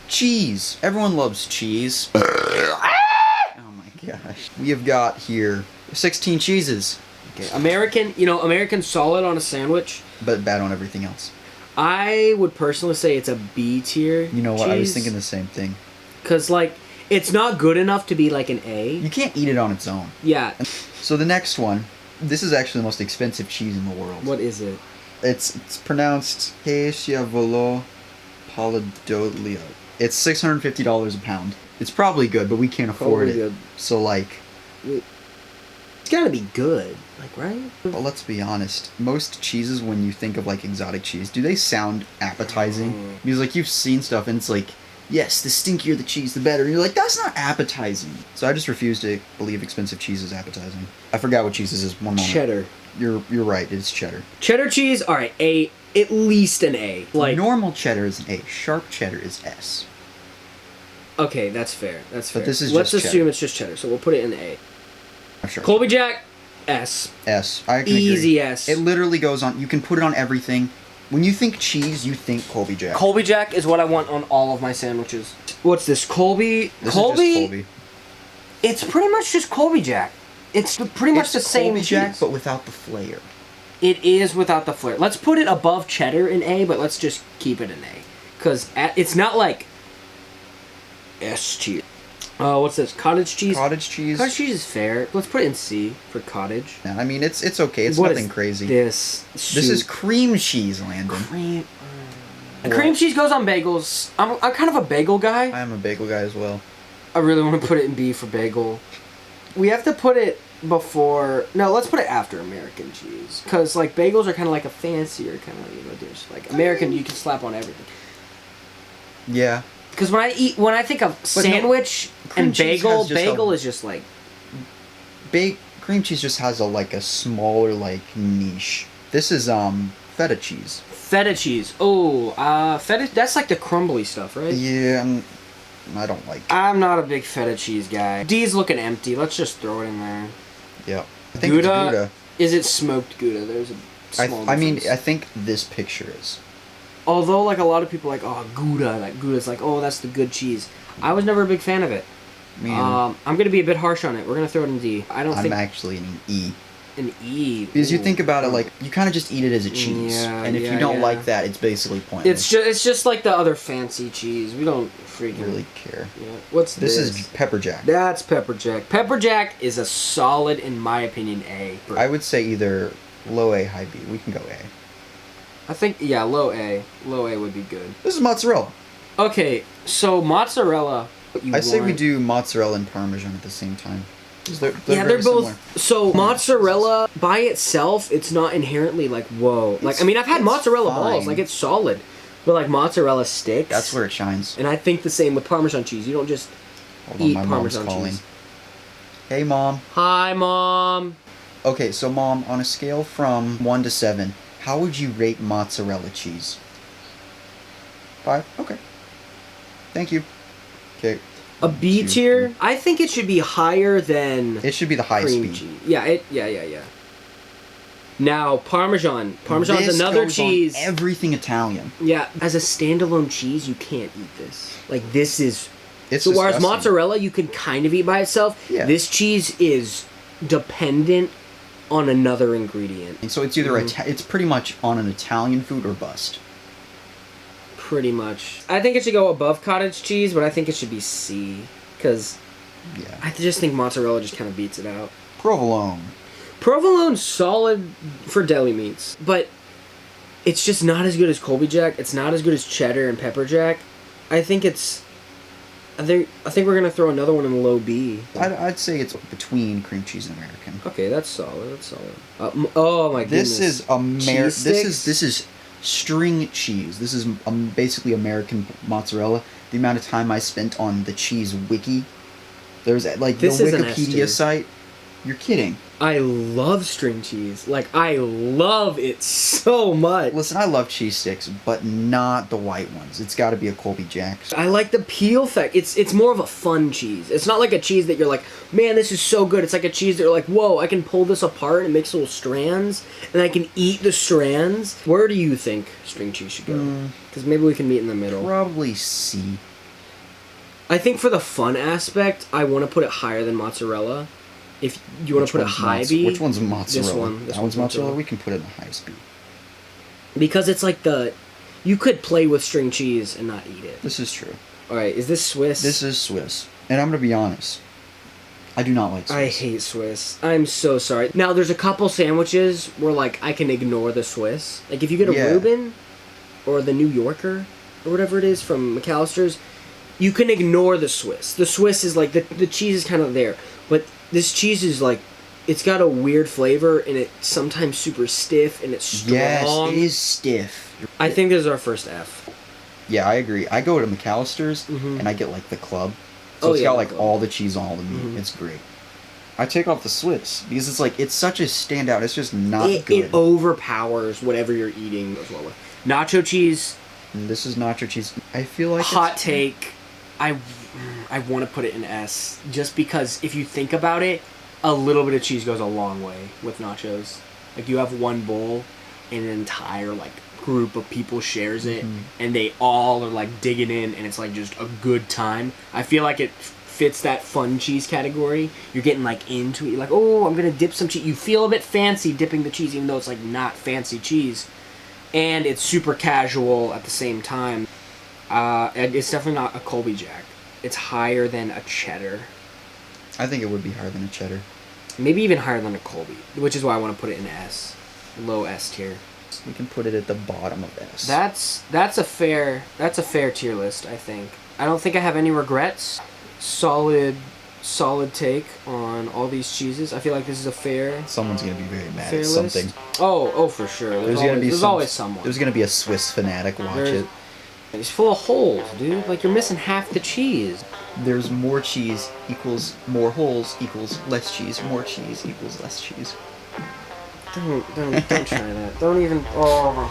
Cheese. Everyone loves cheese. Oh my gosh. We have got here 16 cheeses. Okay, American solid on a sandwich. But bad on everything else. I would personally say it's a B tier. You know what? Cheese. I was thinking the same thing. Because, like, it's not good enough to be, like, an A. You can't eat it on its own. Yeah. So the next one, this is actually the most expensive cheese in the world. What is it? It's pronounced Schiavolo Paladolio. It's $650 a pound. It's probably good, but we can't afford it. Good. So, like... It's gotta be good, like, right? Well, let's be honest. Most cheeses, when you think of, like, exotic cheese, do they sound appetizing? Because, like, you've seen stuff, and it's like, yes, the stinkier the cheese, the better. And you're like, that's not appetizing. So I just refuse to believe expensive cheese is appetizing. I forgot what cheese this is. One moment. Cheddar. You're right. It's cheddar. Cheddar cheese, all right, A. At least an A. Like normal cheddar is an A. Sharp cheddar is S. Okay, that's fair. That's fair. But this is Let's just assume cheddar. It's just cheddar, so we'll put it in A. Sure. Colby Jack, S. S. I can Easy agree. S. It literally goes on. You can put it on everything. When you think cheese, you think Colby Jack. Colby Jack is what I want on all of my sandwiches. What's this? Colby? This Colby? is just Colby. It's pretty much just Colby Jack. It's pretty much the same Colby cheese. Jack, but without the flair. It is without the flair. Let's put it above cheddar in A, but let's just keep it in A. Because it's not like S tier. What's this? Cottage cheese? Cottage cheese. Cottage cheese is fair. Let's put it in C for cottage. Yeah, I mean, it's okay. It's what nothing crazy. This is cream cheese, Landon. Cream cheese goes on bagels. I'm kind of a bagel guy. I am a bagel guy as well. I really want to put it in B for bagel. We have to put it before... No, let's put it after American cheese. Because, like, bagels are kind of like a fancier kind of, dish. Like, American, you can slap on everything. Yeah. Because when I think of sandwich and bagel is just like... Cream cheese just has a smaller, like, niche. This is, feta cheese. Feta cheese. Oh, feta, that's like the crumbly stuff, right? Yeah, I don't like it. I'm not a big feta cheese guy. D's looking empty. Let's just throw it in there. Yeah. I think Gouda, it's Gouda. Is it smoked Gouda? There's a small difference. I mean, I think this picture is. Although, like, a lot of people are like, oh, Gouda. Like, Gouda's like, oh, that's the good cheese. I was never a big fan of it. I'm going to be a bit harsh on it. We're going to throw it in D. I'm actually in E. An E. Because you think about it, like, you kind of just eat it as a cheese. Yeah, and if you don't like that, it's basically pointless. It's just like the other fancy cheese. We don't freaking really care. Yeah. What's this? This is pepper jack. That's pepper jack. Pepper jack is a solid, in my opinion, A. I would say either low A, high B. We can go A. I think, yeah, low A. Low A would be good. This is mozzarella. Okay, so mozzarella... I say we do mozzarella and parmesan at the same time. They're both similar. So mozzarella by itself, it's not inherently like whoa. Like, I mean, I've had mozzarella balls, like, it's solid, but like mozzarella sticks, that's where it shines. And I think the same with Parmesan cheese. You don't just eat Parmesan cheese. Hey, Mom. Hi, Mom. Okay, so Mom, on a scale from 1 to 7, how would you rate mozzarella cheese? 5. Okay. Thank you. Okay. A B tier? I think it should be higher than... It should be the highest B. Cheese. Yeah. Now, Parmesan. Parmesan's another cheese. On everything Italian. Yeah. As a standalone cheese, you can't eat this. Like, this is... It's so disgusting. Whereas mozzarella, you can kind of eat by itself. Yeah. This cheese is dependent on another ingredient. And so it's either... it's pretty much on an Italian food or bust. Pretty much. I think it should go above cottage cheese, but I think it should be C. Because I just think mozzarella just kind of beats it out. Provolone. Provolone's solid for deli meats, but it's just not as good as Colby Jack. It's not as good as cheddar and pepper jack. I think we're gonna throw another one in the low B. I'd say it's between cream cheese and American. Okay, that's solid. Oh my goodness. This is string cheese. This is basically American mozzarella. The amount of time I spent on the cheese wiki. There's like the Wikipedia site. You're kidding. I love string cheese. Like, I love it so much. Listen, I love cheese sticks, but not the white ones. It's got to be a Colby Jack. I like the peel effect. It's more of a fun cheese. It's not like a cheese that you're like, man, this is so good. It's like a cheese that you're like, whoa, I can pull this apart and make little strands, and I can eat the strands. Where do you think string cheese should go? Because maybe we can meet in the middle. Probably C. I think for the fun aspect, I want to put it higher than mozzarella. If you want to put it high B. Which one's mozzarella? This one. That one's mozzarella. We can put it in the highest B. Because it's like you could play with string cheese and not eat it. This is true. Alright, is this Swiss? This is Swiss. And I'm going to be honest. I do not like Swiss. I hate Swiss. I'm so sorry. Now, there's a couple sandwiches where, like, I can ignore the Swiss. Like, if you get a Reuben or the New Yorker or whatever it is from McAllister's, you can ignore the Swiss. The Swiss is, like, the cheese is kind of there. But this cheese is, like, it's got a weird flavor, and it's sometimes super stiff, and it's strong. Yes, it is stiff. I think this is our first F. Yeah, I agree. I go to McAllister's, and I get, like, the club. So it's got, like, all the cheese on all the meat. It's great. I take off the Swiss, because it's, like, it's such a standout. It's just not good. It overpowers whatever you're eating as well. Nacho cheese. And this is nacho cheese. I feel like hot take. I want to put it in S, just because if you think about it, a little bit of cheese goes a long way with nachos. Like, you have one bowl, and an entire, like, group of people shares it, and they all are, like, digging in, and it's, like, just a good time. I feel like it fits that fun cheese category. You're getting, like, into it. You're like, oh, I'm going to dip some cheese. You feel a bit fancy dipping the cheese, even though it's, like, not fancy cheese. And it's super casual at the same time. It's definitely not a Colby Jack. It's higher than a cheddar. I think it would be higher than a cheddar. Maybe even higher than a Colby, which is why I want to put it in S. Low S tier. We can put it at the bottom of S. That's a fair tier list, I think. I don't think I have any regrets. Solid take on all these cheeses. I feel like this is a fair. Someone's gonna be very mad at something. List. Oh, for sure. There's always someone. There's gonna be a Swiss fanatic watch it. It's full of holes, dude. Like, you're missing half the cheese. There's more cheese equals more holes equals less cheese. More cheese equals less cheese. Don't try that. Don't even. Oh.